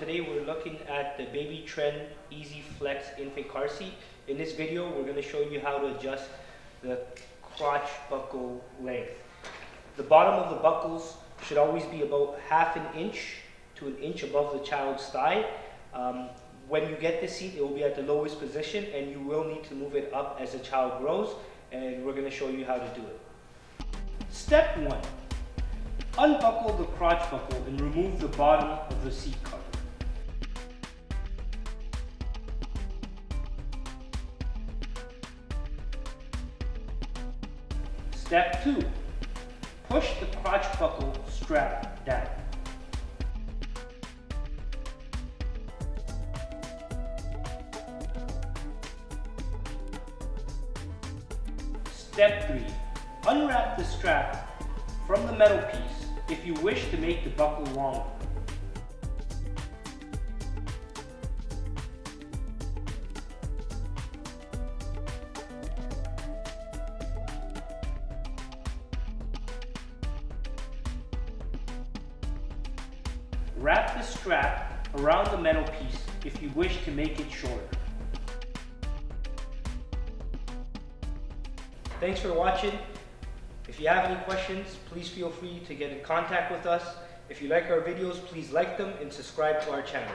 today we're looking at the Baby Trend Easy Flex infant car seat. In this video we're going to show you how to adjust the crotch buckle length. The bottom of the buckles should always be about half an inch to an inch above the child's thigh. When you get this seat, it will be at the lowest position and you will need to move it up as the child grows, and we're going to show you how to do it. Step 1. Unbuckle the crotch buckle and remove the bottom of the seat cover. Step 2. Push the crotch buckle strap down. Step 3. Unwrap the strap from the metal piece if you wish to make the buckle longer. Wrap the strap around the metal piece if you wish to make it shorter. Thanks for watching. If you have any questions, please feel free to get in contact with us. If you like our videos, please like them and subscribe to our channel.